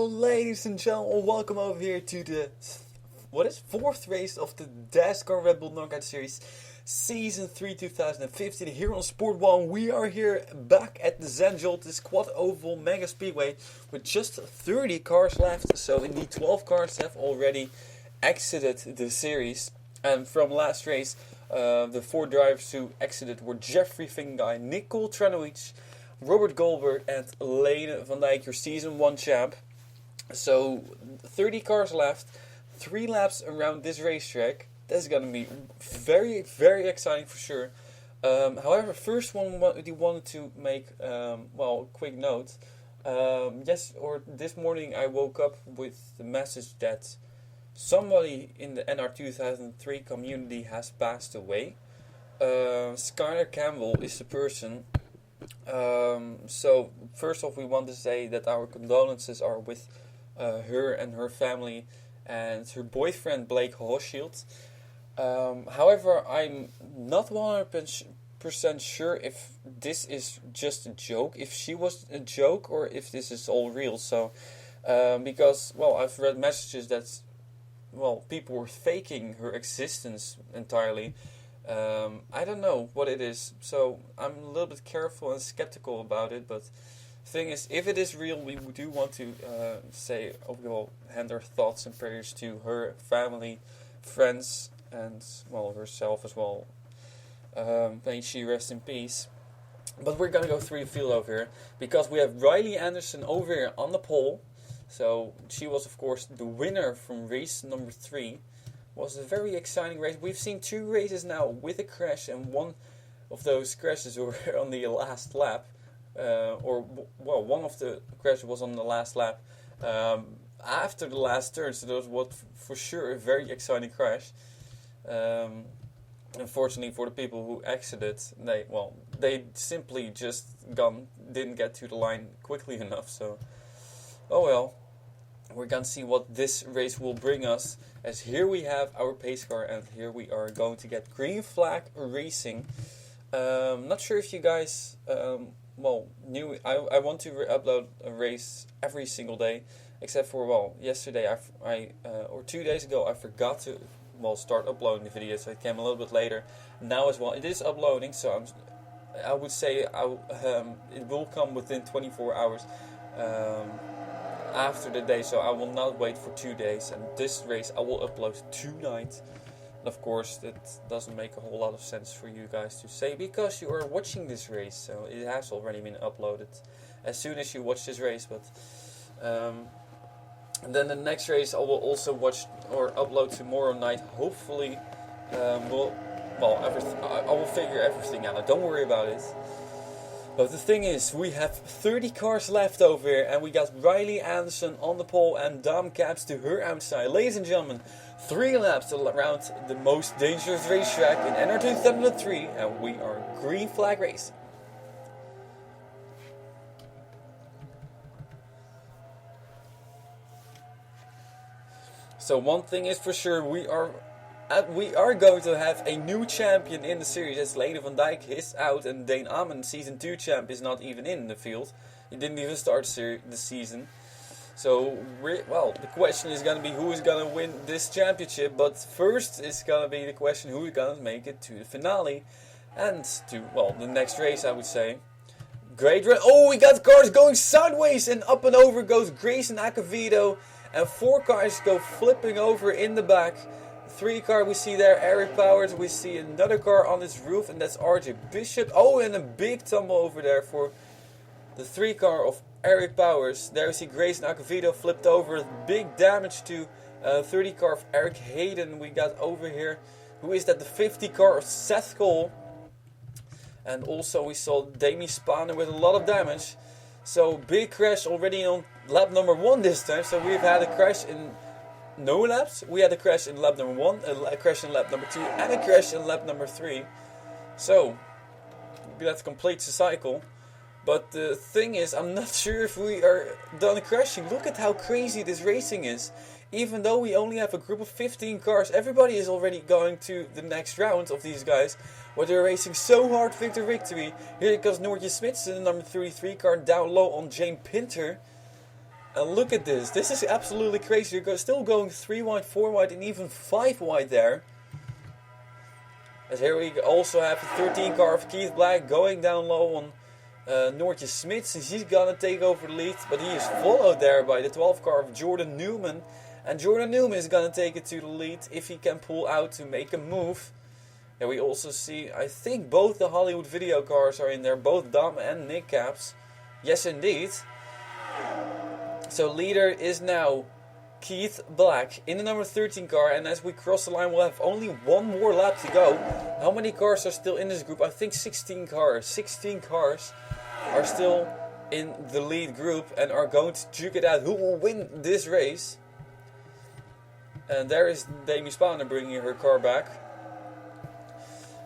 ladies and gentlemen, welcome over here to the fourth race of the Dascar Red Bull Knockout Series, Season 3 2015. Here on Sport 1, we are here back at the Zenjolt, this quad oval mega speedway, with just 30 cars left. So indeed 12 cars have already exited the series. And from last race, the 4 drivers who exited were Jeffrey Fingai, Nicole Tranowicz, Robert Goldberg and Lene van Dijk, your Season 1 champ. So 30 cars left, 3 laps around this racetrack. That's going to be very, very exciting for sure. However, first one we wanted to make, a quick note. This morning I woke up with the message that somebody in the NR 2003 community has passed away. Skylar Campbell is the person. So first off, we want to say that our condolences are with her and her family and her boyfriend Blake Hochschild. However, I'm not 100% sure if this is just a joke, if she was a joke, or if this is all real. So, because, I've read messages that, people were faking her existence entirely. I don't know what it is, so I'm a little bit careful and skeptical about it, but the thing is, if it is real, we do want to hand our thoughts and prayers to her family, friends, and, herself as well. May she rest in peace. But we're going to go through the field over here, because we have Riley Anderson over here on the pole. So she was, of course, the winner from race number 3. Was a very exciting race. We've seen 2 races now with a crash, and one of those crashes were on the last lap. One of the crashes was on the last lap after the last turn, so that was for sure a very exciting crash. Unfortunately for the people who exited, they simply just didn't get to the line quickly enough. So, we're going to see what this race will bring us, as here we have our pace car and here we are going to get green flag racing. Not sure if you guys knew, I want to upload a race every single day, except for, yesterday or 2 days ago I forgot to start uploading the video, so it came a little bit later. Now as well, it is uploading, so I would say it will come within 24 hours. After the day, so I will not wait for 2 days, and this race I will upload tonight. And of course, that doesn't make a whole lot of sense for you guys to say, because you are watching this race, so it has already been uploaded as soon as you watch this race. But and then the next race I will also watch or upload tomorrow night. Hopefully, I will figure everything out. Don't worry about it. But the thing is, we have 30 cars left over here, and we got Riley Anderson on the pole and Dom Caps to her outside. Ladies and gentlemen, 3 laps around the most dangerous racetrack in NR 2003, and we are green flag racing. So one thing is for sure, we are going to have a new champion in the series, as Lene van Dijk is out and Dane Ammen, Season 2 champ, is not even in the field. He didn't even start the season. So, the question is going to be who is going to win this championship, but first it's going to be the question who is going to make it to the finale and to, the next race, I would say. Great race. Oh, we got cars going sideways, and up and over goes Grayson Acevedo, and 4 cars go flipping over in the back. 3 car we see there, Eric Powers. We see another car on his roof, and that's RJ Bishop. Oh, and a big tumble over there for the 3 car of Eric Powers. There we see Grayson Acevedo flipped over. Big damage to 30 car of Eric Hayden. We got over here, who is that, the 50 car of Seth Cole. And also we saw Damie Spaner with a lot of damage. So big crash already on lap number 1 this time. So we've had a crash in no laps. We had a crash in lap number 1, a crash in lap number 2, and a crash in lap number 3. So that completes the cycle. But the thing is, I'm not sure if we are done crashing. Look at how crazy this racing is. Even though we only have a group of 15 cars, everybody is already going to the next round of these guys, where they're racing so hard victory. Here comes Noortje Smits in the number 33 car down low on Jane Pinter. And look at this. This is absolutely crazy. You're still going 3 wide, 4 wide, and even 5 wide there. As here we also have the 13 car of Keith Black going down low on Noortje Smits. He's gonna take over the lead, but he is followed there by the 12 car of Jordan Newman. And Jordan Newman is gonna take it to the lead if he can pull out to make a move. And we also see, I think both the Hollywood video cars are in there, both Dom and Nick Caps. Yes, indeed. So leader is now Keith Black in the number 13 car, and as we cross the line we'll have only one more lap to go. How many cars are still in this group? I think 16 cars. 16 cars are still in the lead group and are going to duke it out. Who will win this race? And there is Demi Spawner bringing her car back.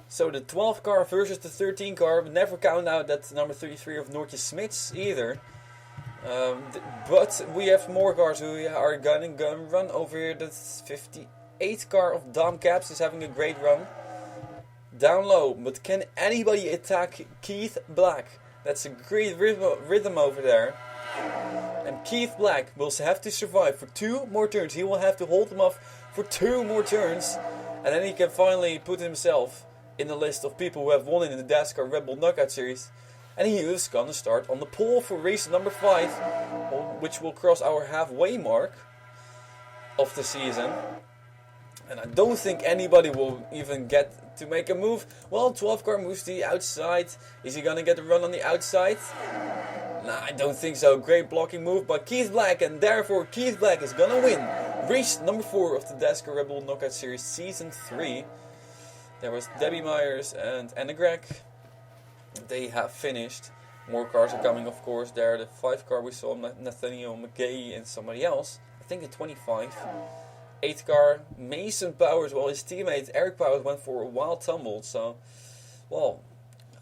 So the 12 car versus the 13 car, but never count out that number 33 of Noortje Smits either. But we have more cars who are gonna run over here. The 58 car of Dom Caps is having a great run. Down low, but can anybody attack Keith Black? That's a great rhythm over there. And Keith Black will have to survive for 2 more turns. He will have to hold them off for 2 more turns. And then he can finally put himself in the list of people who have won in the Dascar Red Bull Knockout Series. And he is going to start on the pole for race number 5, which will cross our halfway mark of the season. And I don't think anybody will even get to make a move. Well, 12 car moves to the outside. Is he going to get a run on the outside? Nah, I don't think so. Great blocking move by Keith Black, and therefore Keith Black is going to win race number 4 of the Dascar Red Bull Knockout Series Season 3. There was Debbie Myers and Anna Gregg. They have finished. More cars are coming, of course. There, the 5 car we saw Nathaniel McGay and somebody else. I think the 25. 8 car Mason Powers. Well, his teammate Eric Powers went for a wild tumble. So, well,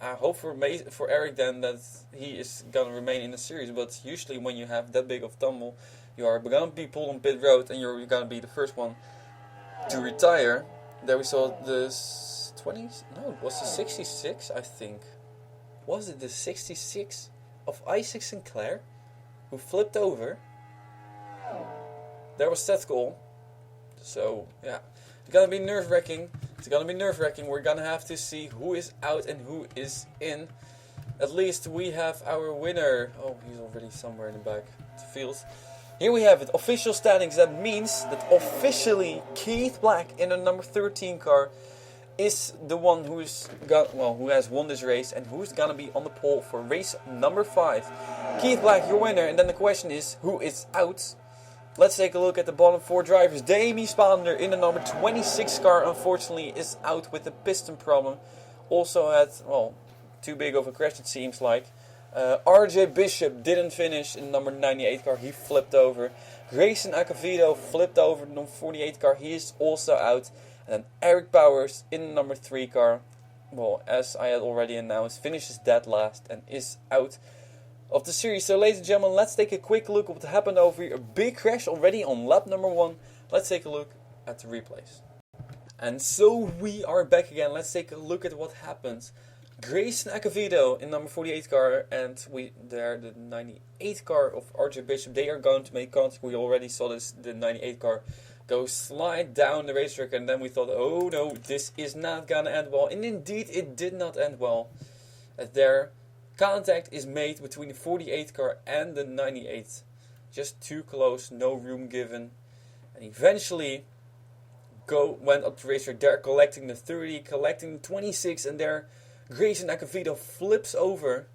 I hope for Eric then that he is gonna remain in the series. But usually when you have that big of tumble, you are gonna be pulled on pit road, and you're gonna be the first one to retire. There we saw the 20s. No, it was the 66, I think. Was it the 66 of Isaac Sinclair who flipped over? There was that goal. So, yeah. It's gonna be nerve-wracking. We're gonna have to see who is out and who is in. At least we have our winner. Oh, he's already somewhere in the back of the field. Here we have it. Official standings. That means that officially Keith Black in the number 13 car is the one who has won this race and who's gonna be on the pole for race number 5. Keith Black, your winner. And then the question is, who is out? Let's take a look at the bottom 4 drivers. Demi Spawner in the number 26 car, unfortunately, is out with a piston problem. Also had, well, too big of a crash it seems like. RJ Bishop didn't finish in the number 98 car. He flipped over. Grayson Acavito flipped over the number 48 car. He is also out. And then Eric Powers in the number 3 car, well, as I had already announced, finishes dead last and is out of the series. So ladies and gentlemen, let's take a quick look at what happened over here. A big crash already on lap number 1. Let's take a look at the replays. And so we are back again. Let's take a look at what happened. Grayson Acavito in number 48 car and the 98 car of RJ Bishop. They are going to make contact. We already saw this, the 98 car go slide down the racetrack, and then we thought, oh no, this is not gonna end well. And indeed it did not end well. As their contact is made between the 48 car and the 98. Just too close, no room given. And eventually went up the racetrack. They're collecting the 30, collecting the 26, and there Grayson Acavito flips over.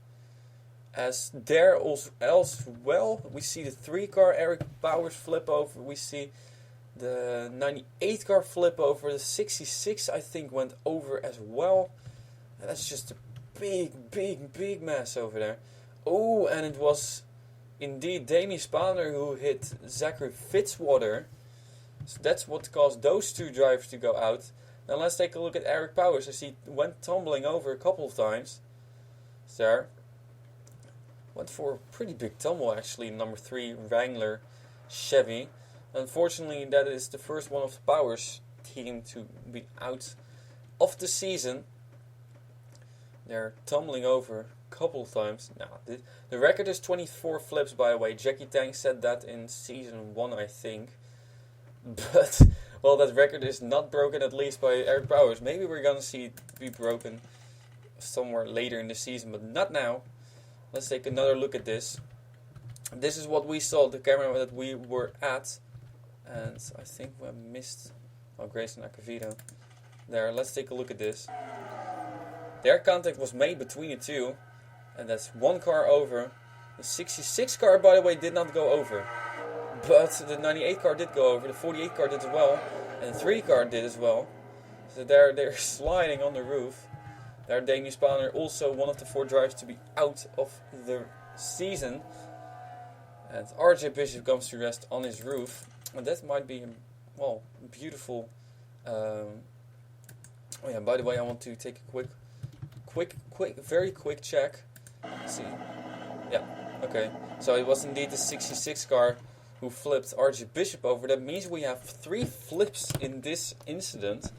As there as well, we see the 3 car Eric Powers flip over. We see the 98 car flip over. The 66 I think went over as well. And that's just a big mess over there. Oh, and it was indeed Demi Spawner who hit Zachary Fitzwater. So that's what caused those 2 drivers to go out. Now let's take a look at Eric Powers, as he went tumbling over a couple of times. There. Went for a pretty big tumble actually, number 3 Wrangler Chevy. Unfortunately, that is the first one of the Powers team to be out of the season. They're tumbling over couple of times. The record is 24 flips, by the way. Jackie Tang said that in season 1, I think. But, well, that record is not broken, at least by Eric Powers. Maybe we're going to see it be broken somewhere later in the season, but not now. Let's take another look at this. This is what we saw, the camera that we were at. And I think we missed Grayson Acavito. There, let's take a look at this. Their contact was made between the two. And that's one car over. The 66 car, by the way, did not go over. But the 98 car did go over. The 48 car did as well. And the 3 car did as well. So they're sliding on the roof. There, Danny Spawner, also one of the 4 drivers to be out of the season. And RJ Bishop comes to rest on his roof. And that might be, well, beautiful. Oh yeah, by the way, I want to take a very quick check. Let's see. Yeah, okay. So it was indeed the 66 car who flipped RJ Bishop over. That means we have 3 flips in this incident.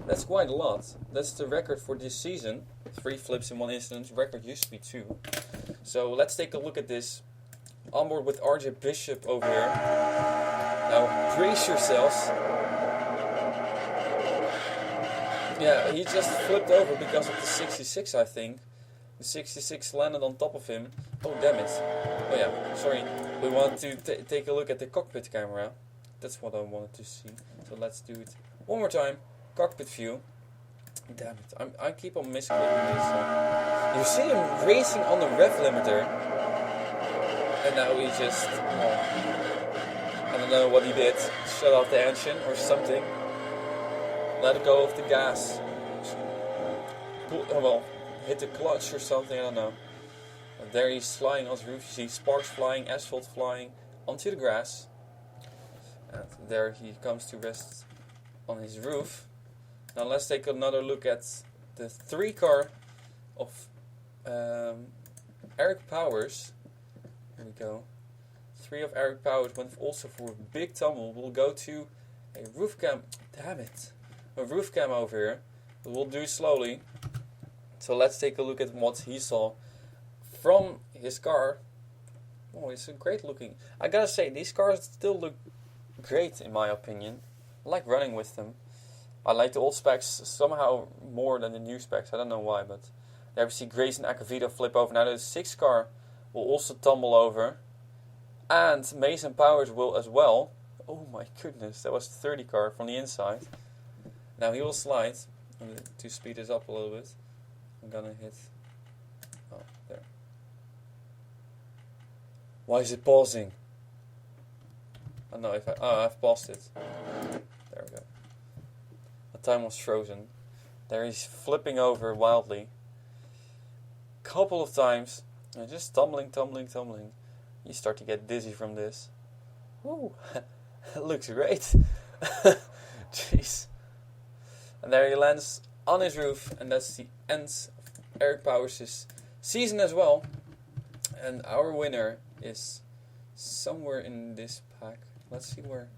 That's quite a lot. That's the record for this season. 3 flips in one incident. The record used to be 2. So let's take a look at this. On board with RJ Bishop over here. Now brace yourselves. Yeah, he just flipped over because of the 66, I think. The 66 landed on top of him. Oh, damn it. Oh yeah, sorry. We want to take a look at the cockpit camera. That's what I wanted to see. So let's do it one more time. Cockpit view. Damn it, I keep on misclicking this. You see him racing on the rev limiter. And now he just, I don't know what he did. Shut off the engine or something. Let go of the gas. Hit the clutch or something, I don't know. And there he's flying on his roof. You see sparks flying, asphalt flying onto the grass. And there he comes to rest on his roof. Now let's take another look at the 3 car of Eric Powers. Here we go. 3 of Eric Powers went also for a big tumble. We'll go to a roof cam. Damn it. A roof cam over here. But we'll do it slowly. So let's take a look at what he saw from his car. Oh, it's a great looking. I gotta say, these cars still look great in my opinion. I like running with them. I like the old specs somehow more than the new specs. I don't know why, but there we see Grayson Acavito flip over. Now the 6 car will also tumble over. And Mason Powers will as well. Oh my goodness, that was the 30 car from the inside. Now he will slide. To speed this up a little bit. I'm gonna hit. Oh, there. Why is it pausing? I don't know if I've paused it. There we go. The time was frozen. There he's flipping over wildly. Couple of times. And just tumbling. You start to get dizzy from this. Woo! It looks great. Jeez. And there he lands on his roof, and that's the end of Eric Powers' season as well. And our winner is somewhere in this pack. Let's see where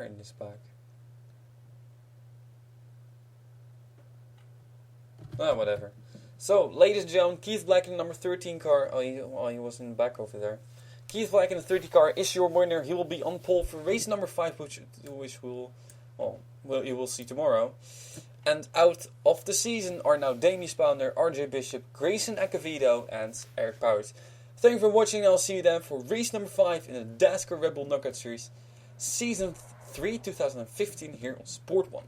in this pack. Whatever. So, ladies and gentlemen, Keith Black in the number 13 car. He was in the back over there. Keith Black in the 30 car is your winner. He will be on pole for race number 5, which you will see tomorrow. And out of the season are now Damien Spounder, RJ Bishop, Grayson Acavito, and Eric Powers. Thank you for watching, and I'll see you then for race number 5 in the Dascar Red Bull Knockout Series, Season 3, 2015, here on Sport 1.